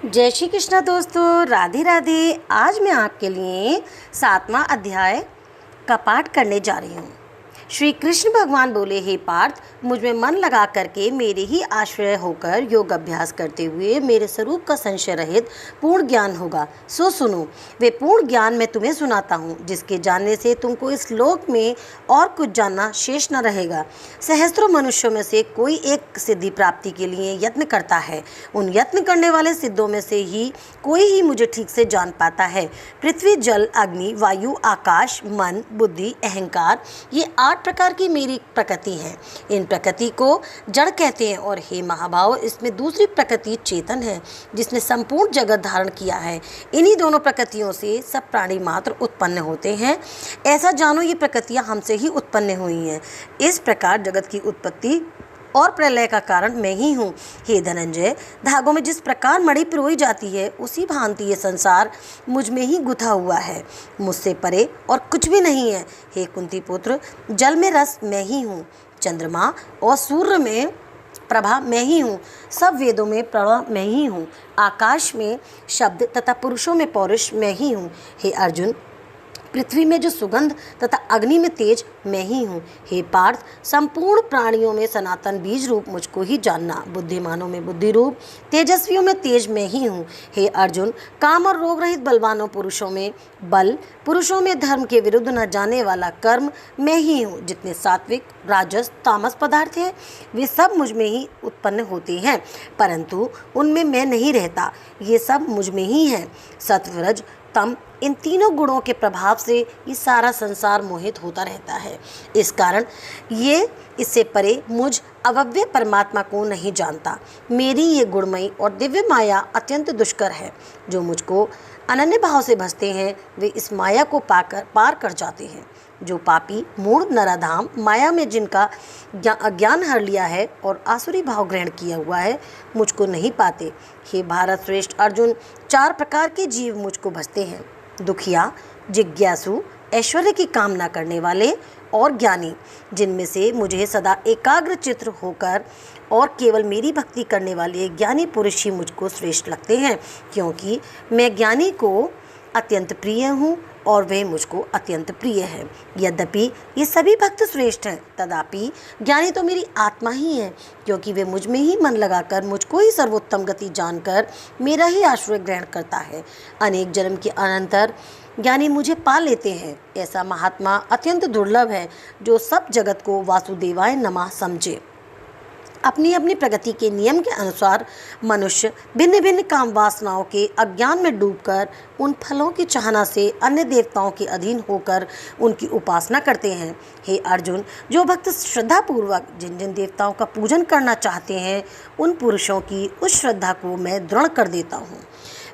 जय श्री कृष्णा दोस्तों, राधे राधे। आज मैं आपके लिए 7वां अध्याय का पाठ करने जा रही हूँ। श्री कृष्ण भगवान बोले, हे पार्थ, मुझ में मन लगा करके मेरे ही आश्रय होकर योग अभ्यास करते हुए मेरे स्वरूप का संशय रहित पूर्ण ज्ञान होगा। सो सुनो, वे पूर्ण ज्ञान मैं तुम्हें सुनाता हूँ, जिसके जानने से तुमको इस लोक में और कुछ जानना शेष न रहेगा। सहस्त्रों मनुष्यों में से कोई एक सिद्धि प्राप्ति के लिए यत्न करता है। उन यत्न करने वाले सिद्धों में से ही कोई ही मुझे ठीक से जान पाता है। पृथ्वी, जल, अग्नि, वायु, आकाश, मन, बुद्धि, अहंकार, ये 8 प्रकार की मेरी प्रकृति है। इन प्रकृति को जड़ कहते हैं और हे महाभाव, इसमें दूसरी प्रकृति चेतन है, जिसने संपूर्ण जगत धारण किया है। इन्हीं दोनों प्रकृतियों से सब प्राणी मात्र उत्पन्न होते हैं। ऐसा जानो, ये प्रकृतियां हमसे ही उत्पन्न हुई हैं। इस प्रकार जगत की उत्पत्ति और प्रलय का कारण मैं ही हूँ। हे धनंजय, धागों में जिस प्रकार मणि पिरोई जाती है, उसी भांति ये संसार मुझ में ही गुथा हुआ है। मुझसे परे और कुछ भी नहीं है। हे कुंती पुत्र, जल में रस मैं ही हूँ, चंद्रमा और सूर्य में प्रभा मैं ही हूँ, सब वेदों में प्रणव मैं ही हूँ, आकाश में शब्द तथा पुरुषों में पौरुष मैं ही हूँ। हे अर्जुन, पृथ्वी में जो सुगंध तथा अग्नि में तेज मैं ही हूँ। हे पार्थ, संपूर्ण प्राणियों में सनातन बीज रूप मुझको ही जानना। बुद्धिमानों में बुद्धि रूप, तेजस्वियों में तेज मैं ही हूँ। हे अर्जुन, काम और रोग रहित बलवानों पुरुषों में बल, पुरुषों में धर्म के विरुद्ध न जाने वाला कर्म मैं ही हूँ। जितने सात्विक, राजस, तामस पदार्थ हैं, वे सब मुझ में ही उत्पन्न होते हैं, परंतु उनमें मैं नहीं रहता। ये सब मुझ में ही है। सत्व, रज, तम, इन तीनों गुणों के प्रभाव से ये सारा संसार मोहित होता रहता है। इस कारण ये इससे परे मुझ अव्यय परमात्मा को नहीं जानता। मेरी ये गुणमयी और दिव्य माया अत्यंत दुष्कर है। जो मुझको अनन्य भाव से भजते हैं, वे इस माया को पार कर जाते हैं। जो पापी मूढ़ नराधाम माया में जिनका अज्ञान हर लिया है और आसुरी भाव ग्रहण किया हुआ है, मुझको नहीं पाते। हे भारत श्रेष्ठ अर्जुन, 4 प्रकार के जीव मुझको भजते हैं। दुखिया, जिज्ञासु, ऐश्वर्य की कामना करने वाले और ज्ञानी, जिनमें से मुझे सदा एकाग्र चित्र होकर और केवल मेरी भक्ति करने वाले ज्ञानी पुरुष ही मुझको श्रेष्ठ लगते हैं, क्योंकि मैं ज्ञानी को अत्यंत प्रिय हूँ और वे मुझको अत्यंत प्रिय है। यद्यपि ये सभी भक्त श्रेष्ठ हैं, तथापि ज्ञानी तो मेरी आत्मा ही है, क्योंकि वे मुझ में ही मन लगाकर मुझको ही सर्वोत्तम गति जानकर मेरा ही आश्रय ग्रहण करता है। अनेक जन्म के अनंतर ज्ञानी मुझे पा लेते हैं। ऐसा महात्मा अत्यंत दुर्लभ है, जो सब जगत को वासुदेवाय नमः समझे। अपनी अपनी प्रगति के नियम के अनुसार मनुष्य भिन्न भिन्न काम वासनाओं के अज्ञान में डूबकर उन फलों की चाहना से अन्य देवताओं के अधीन होकर उनकी उपासना करते हैं। हे अर्जुन, जो भक्त श्रद्धापूर्वक जिन जिन देवताओं का पूजन करना चाहते हैं, उन पुरुषों की उस श्रद्धा को मैं दृढ़ कर देता हूँ।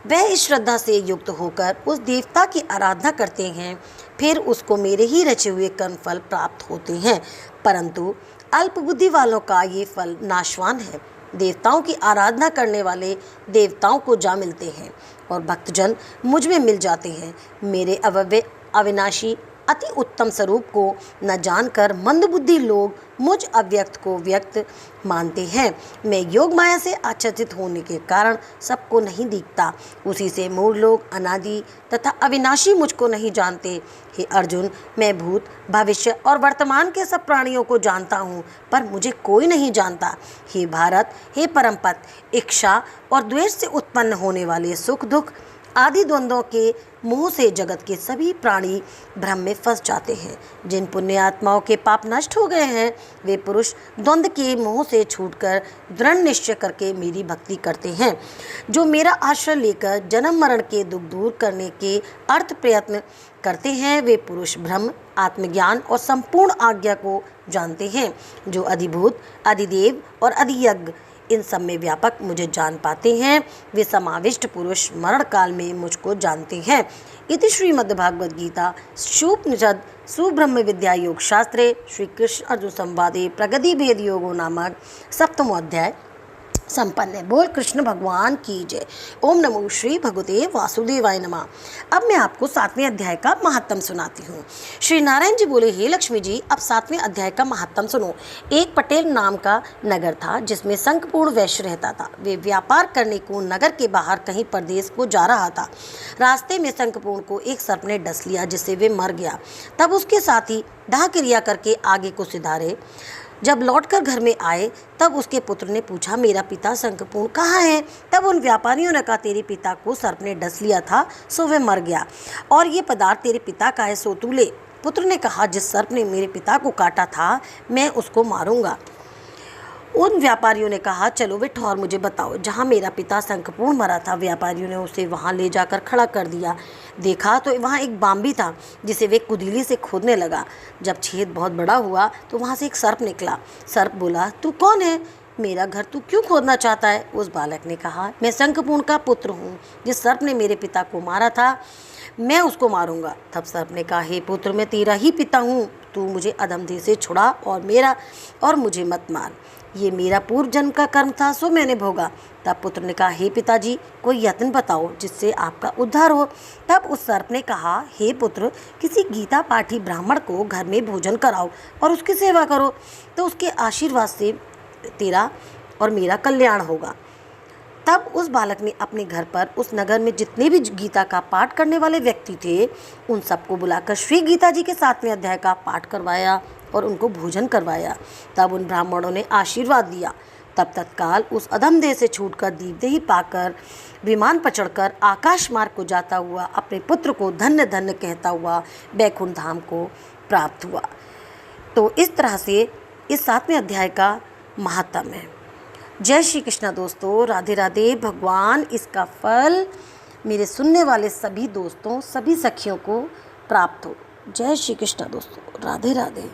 वह इस श्रद्धा से युक्त होकर उस देवता की आराधना करते हैं, फिर उसको मेरे ही रचे हुए कर्मफल प्राप्त होते हैं। परंतु अल्प बुद्धि वालों का ये फल नाशवान है। देवताओं की आराधना करने वाले देवताओं को जा मिलते हैं और भक्तजन मुझ में मिल जाते हैं। मेरे अव्यय अविनाशी अति उत्तम स्वरूप को न जानकर मंदबुद्धि लोग मुझ अव्यक्त को व्यक्त मानते हैं। मैं योग माया से आच्छादित होने के कारण सबको नहीं दिखता। उसी से मूढ़ लोग अनादि तथा अविनाशी मुझको नहीं जानते। हे अर्जुन, मैं भूत, भविष्य और वर्तमान के सब प्राणियों को जानता हूँ, पर मुझे कोई नहीं जानता। हे भारत, हे परमपत, इच्छा और द्वेष से उत्पन्न होने वाले सुख दुख आदि द्वंद्वों के मोह से जगत के सभी प्राणी भ्रम में फंस जाते हैं। जिन पुण्य आत्माओं के पाप नष्ट हो गए हैं, वे पुरुष द्वंद्व के मोह से छूटकर दृढ़ निश्चय करके मेरी भक्ति करते हैं। जो मेरा आश्रय लेकर जन्म मरण के दुख दूर करने के अर्थ प्रयत्न करते हैं, वे पुरुष ब्रह्म, आत्मज्ञान और संपूर्ण आज्ञा को जानते हैं। जो अधिभूत, अधिदेव और अधियज्ञ इन सब में व्यापक मुझे जान पाते हैं, वे समाविष्ट पुरुष मरण काल में मुझको जानते हैं। इति श्रीमद्भगवद गीता शुपनिषद सुब्रह्म विद्या योग शास्त्रे श्री कृष्ण अर्जुन संवादे प्रगति भेद योगो नामक 7वां अध्याय संपन्न है। बोल कृष्ण भगवान की जय। ओम नमो श्री भगवते वासुदेवाय नमः। अब मैं आपको 7वें अध्याय का महात्म सुनाती हूँ। श्री नारायण जी बोले, हे लक्ष्मी जी, अब 7वें अध्याय का महात्म सुनो। एक पटेल नाम का नगर था जिसमें संकपूर्ण वैश्य रहता था। वे व्यापार करने को नगर के बाहर कहीं परदेश को जा रहा था। रास्ते में संकपूर्ण को एक सर्प ने डस लिया जिससे वे मर गया। तब उसके साथी दाह क्रिया करके आगे को सिधारे। जब लौटकर घर में आए तब उसके पुत्र ने पूछा, मेरा पिता संकपूर्ण कहाँ है? तब उन व्यापारियों ने कहा, तेरे पिता को सर्प ने डस लिया था सो वह मर गया, और ये पदार्थ तेरे पिता का है सो तू ले। पुत्र ने कहा, जिस सर्प ने मेरे पिता को काटा था मैं उसको मारूंगा। उन व्यापारियों ने कहा, चलो वे ठौर मुझे बताओ जहाँ मेरा पिता संकपूर्ण मरा था। व्यापारियों ने उसे वहाँ ले जाकर खड़ा कर दिया। देखा तो वहाँ एक बाम्बी था जिसे वे कुदीली से खोदने लगा। जब छेद बहुत बड़ा हुआ तो वहाँ से एक सर्प निकला। सर्प बोला, तू कौन है? मेरा घर तू क्यों खोदना चाहता है? उस बालक ने कहा, मैं संकपूर्ण का पुत्र हूँ। जिस सर्प ने मेरे पिता को मारा था मैं उसको मारूंगा। तब सर्प ने कहा, हे पुत्र, मैं तेरा ही पिता हूँ, तू मुझे अधमदेह से छुड़ा और मुझे मत मार। ये मेरा पूर्व जन्म का कर्म था सो मैंने भोगा। तब पुत्र ने कहा, हे पिताजी, कोई यत्न बताओ जिससे आपका उद्धार हो। तब उस सर्प ने कहा, हे पुत्र, किसी गीता पाठी ब्राह्मण को घर में भोजन कराओ और उसकी सेवा करो, तो उसके आशीर्वाद से तेरा और मेरा कल्याण होगा। तब उस बालक ने अपने घर पर उस नगर में जितने भी गीता का पाठ करने वाले व्यक्ति थे उन सबको बुलाकर श्री गीता जी के 7वें अध्याय का पाठ करवाया और उनको भोजन करवाया। तब उन ब्राह्मणों ने आशीर्वाद दिया। तब तत्काल उस अधमदेह से छूटकर दीपदेही पाकर विमान पर चढ़कर आकाश मार्ग को जाता हुआ अपने पुत्र को धन्य धन्य कहता हुआ बैकुंठ धाम को प्राप्त हुआ। तो इस तरह से इस 7वें अध्याय का महात्म है। जय श्री कृष्णा दोस्तों, राधे राधे। भगवान इसका फल मेरे सुनने वाले सभी दोस्तों, सभी सखियों को प्राप्त हो। जय श्री कृष्णा दोस्तों, राधे राधे।